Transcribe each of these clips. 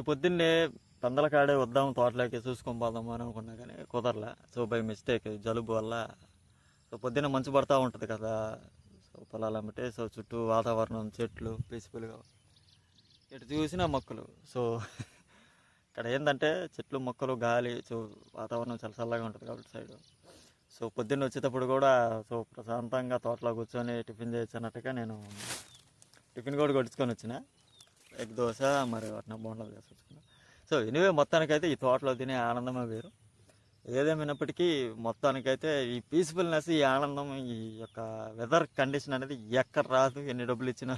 పొద్దున్నే పందల కాడే వద్దాం తోటలోకి చూసుకొని పోదాం అని అనుకున్నా కానీ కుదరలే. సో బై మిస్టేక్ జలుబు వల్ల సో పొద్దున్న మంచు పడతా ఉంటుంది కదా. సో పొలాలు అమ్మితే సో చుట్టూ వాతావరణం చెట్లు పీస్ఫుల్గా ఇటు చూసినా మొక్కలు. సో ఇక్కడ ఏంటంటే చెట్లు మొక్కలు గాలి సో వాతావరణం చాలా చల్లగా ఉంటుంది కాబట్టి సైడ్. సో పొద్దున్న వచ్చేటప్పుడు కూడా సో ప్రశాంతంగా తోటలో కూర్చొని టిఫిన్ చేయొచ్చు అన్నట్టుగా నేను టిఫిన్ కూడా కొట్టుకొని వచ్చిన ఎగ్ దోశ మరి వాటిని బోండాలు చేసుకొచ్చుకున్నా. సో ఎనివే మొత్తానికైతే ఈ తోటలో తినే ఆనందమే వేరు. ఏదేమైనప్పటికీ మొత్తానికైతే ఈ పీస్ఫుల్నెస్ ఈ ఆనందం ఈ యొక్క వెదర్ కండిషన్ అనేది ఎక్కడ రాదు, ఎన్ని డబ్బులు ఇచ్చినా.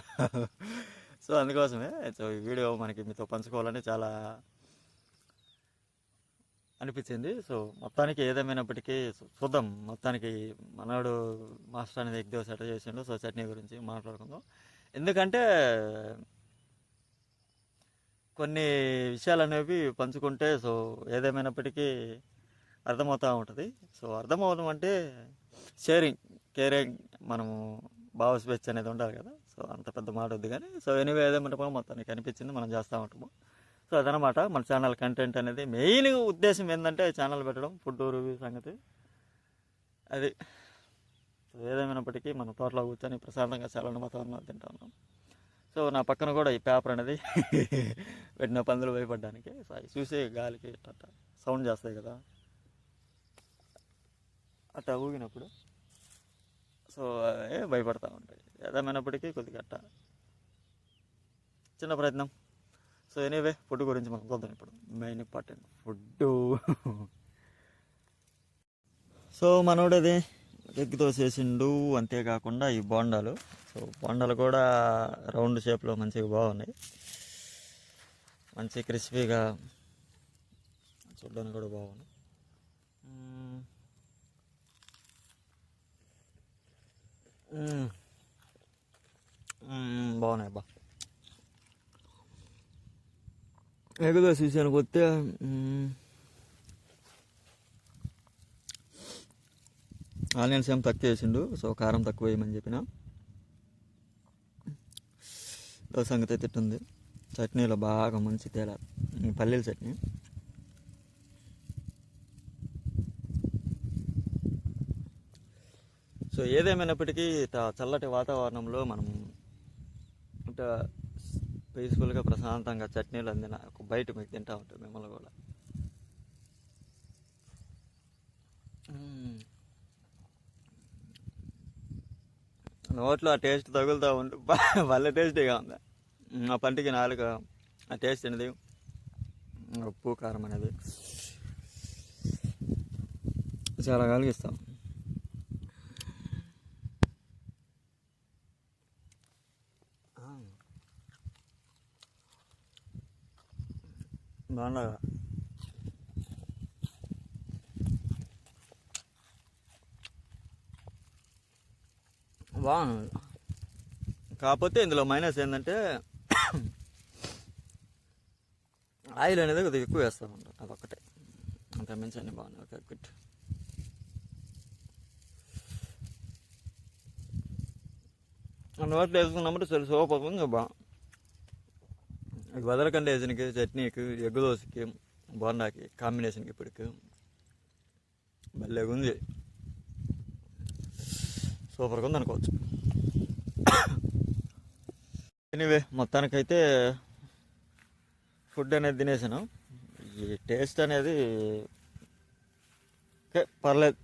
సో అందుకోసమే సో ఈ వీడియో మనకి మీతో పంచుకోవాలని చాలా అనిపించింది. సో మొత్తానికి ఏదేమైనప్పటికీ చూద్దాం. మొత్తానికి మనోడు మాస్టర్ అనేది ఎగ్ దోశ ఎట్లా చేసిండు. సో చట్నీ గురించి మాట్లాడుకుందాం. ఎందుకంటే కొన్ని విషయాలు అనేవి పంచుకుంటే సో ఏదేమైనప్పటికీ అర్థమవుతూ ఉంటుంది. సో అర్థమవడం అంటే షేరింగ్ కేరింగ్ మనము భావస్వేచ్ఛ అనేది ఉండాలి కదా. సో అంత పెద్ద మాట వద్దు కానీ సో ఎనివే ఏదేమంటే మొత్తానికి అనిపించింది మనం చేస్తూ ఉంటాము. సో అదనమాట మన ఛానల్ కంటెంట్ అనేది మెయిన్ ఉద్దేశం ఏంటంటే ఛానల్ పెట్టడం ఫుడ్ రివ్యూ సంగతి అది. సో ఏదేమైనప్పటికీ మనం తోటలో కూర్చొని ప్రశాంతంగా చల్లని వాతావరణంలో తింటా ఉన్నాం. సో నా పక్కన కూడా ఈ పేపర్ అనేది పెట్టిన పందులు భయపడడానికి. సో అవి చూసే గాలికి అట్ట సౌండ్ చేస్తాయి కదా అట్లా ఊగినప్పుడు సో భయపడతా ఉంటాయి. ఏదేమైనప్పటికీ కొద్దిగా అట్ట చిన్న ప్రయత్నం. సో ఎనీవే ఫుడ్ గురించి మనం చూద్దాం. ఇప్పుడు మెయిన్ ఇంపార్టెంట్ ఫుడ్. సో మనోడది ఎగ్ దోశ వేసిండు. అంతేకాకుండా ఈ బోండాలు. సో బోండాలు కూడా రౌండ్ షేప్లో మంచిగా బాగున్నాయి, మంచి క్రిస్పీగా చూడడానికి కూడా బాగున్నాయి. బాగున్నాయి బా. ఎగ్ దోశ విషయానికి వస్తే ఆనియన్స్ ఏం తక్కువ వేసిండు. సో కారం తక్కువ వేయమని చెప్పిన. దోశ సంగతి తిట్టుంది. చట్నీలో బాగా మంచి తేడా పల్లీల చట్నీ. సో ఏదేమైనప్పటికీ చల్లటి వాతావరణంలో మనం ఇంకా పీస్ఫుల్గా ప్రశాంతంగా చట్నీలు అందిన ఒక బయట మీకు తింటా ఉంటుంది మిమ్మల్ని కూడా. నోట్లో ఆ టేస్ట్ తగులుతూ ఉంటే వాళ్ళ టేస్టీగా ఉంది. ఆ పంటికి నాలుక ఆ టేస్ట్ అనేది ఉప్పు కారం అనేది చాలా కలిగిస్తాం. బాగుండగా బాగుంది. కాకపోతే ఇందులో మైనస్ ఏంటంటే ఆయిల్ అనేది కొద్దిగా ఎక్కువ వేస్తూ ఉంటాం. అదొక్కటే, అంత మించి అన్నీ బాగున్నాయి. Okay good. నోట్లో వేసుకున్నప్పుడు సరే సూపర్ ఉంది. బా వదలకండి వేసినకి చట్నీకి ఎగ్ దోశకి బోండాకి కాంబినేషన్కి ఇప్పటికి భలేగా ఉంది. సూపర్గా ఉంది అనుకోవచ్చు. ఎనీవే మొత్తానికైతే ఫుడ్ అనేది తినేసాను. ఈ టేస్ట్ అనేది ఓకే పర్లేదు.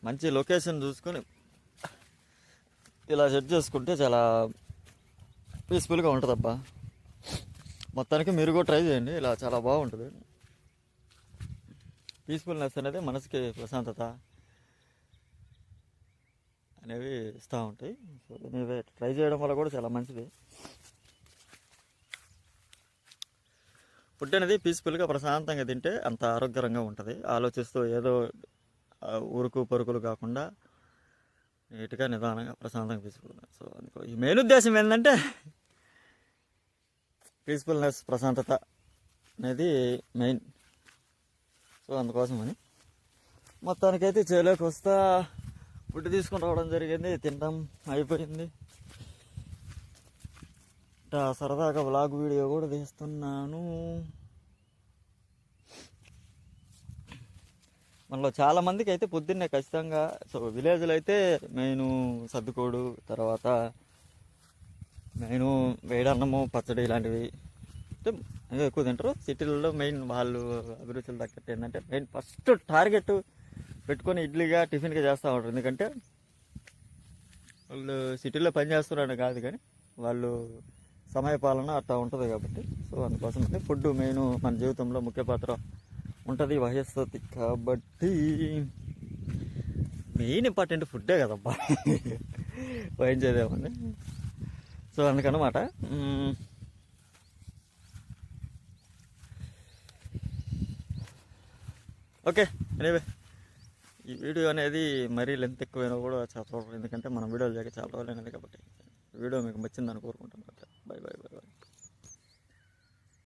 మంచి లొకేషన్ చూసుకొని ఇలా సెట్ చేసుకుంటే చాలా పీస్ఫుల్గా ఉంటుంది అబ్బా. మొత్తానికి మీరు కూడా ట్రై చేయండి. ఇలా చాలా బాగుంటుంది. పీస్ఫుల్నెస్ అనేది మనసుకి ప్రశాంతత అనేవి ఇస్తూ ఉంటాయి. సో ఎనీవే ట్రై చేయడం వల్ల కూడా చాలా మంచిది. ఫుడ్ అనేది పీస్ఫుల్గా ప్రశాంతంగా తింటే అంత ఆరోగ్యకరంగా ఉంటుంది. ఆలోచిస్తూ ఏదో ఉరుకు పరుకులు కాకుండా నీట్గా నిదానంగా ప్రశాంతంగా పీస్ఫుల్గా. సో అందుకో ఈ మెయిన్ ఉద్దేశం ఏంటంటే పీస్ఫుల్నెస్ ప్రశాంతత అనేది మెయిన్. సో అందుకోసమని మొత్తానికైతే చేలోకి వస్తా ఫుడ్ తీసుకొని రావడం జరిగింది. తినడం అయిపోయింది. ఇట్లా సరదాగా వ్లాగ్ వీడియో కూడా తీస్తున్నాను. మనలో చాలామందికి అయితే పొద్దున్నే ఖచ్చితంగా సో విలేజ్లో అయితే మెయిన్ సర్దుకోడు, తర్వాత మెయిన్ వేడన్నము పచ్చడి ఇలాంటివి అంటే ఎక్కువ తింటారు. సిటీలలో మెయిన్ వాళ్ళు అభిరుచులు తగ్గట్టు ఏంటంటే మెయిన్ ఫస్ట్ టార్గెట్ పెట్టుకొని ఇడ్లీగా టిఫిన్గా చేస్తూ ఉంటారు. ఎందుకంటే వాళ్ళు సిటీలో పని చేస్తున్నారని కాదు, కానీ వాళ్ళు సమయపాలన అట్లా ఉంటుంది కాబట్టి. సో అందుకోసం అంటే ఫుడ్ మెయిన్ మన జీవితంలో ముఖ్య పాత్ర ఉంటుంది, వహిస్తుంది. కాబట్టి మెయిన్ ఇంపార్టెంట్ ఫుడ్డే కదబ్బా, వహించేదేమని. సో అందుకనమాట. ఓకే, ఎనీవే ఈ వీడియో అనేది మరీ లెంత్ ఎక్కువైనా కూడా చాలా, ఎందుకంటే మనం వీడియోలు చేయక చాలా రోజులు అయినది కాబట్టి వీడియో మీకు నచ్చిందని కోరుకుంటున్నాను.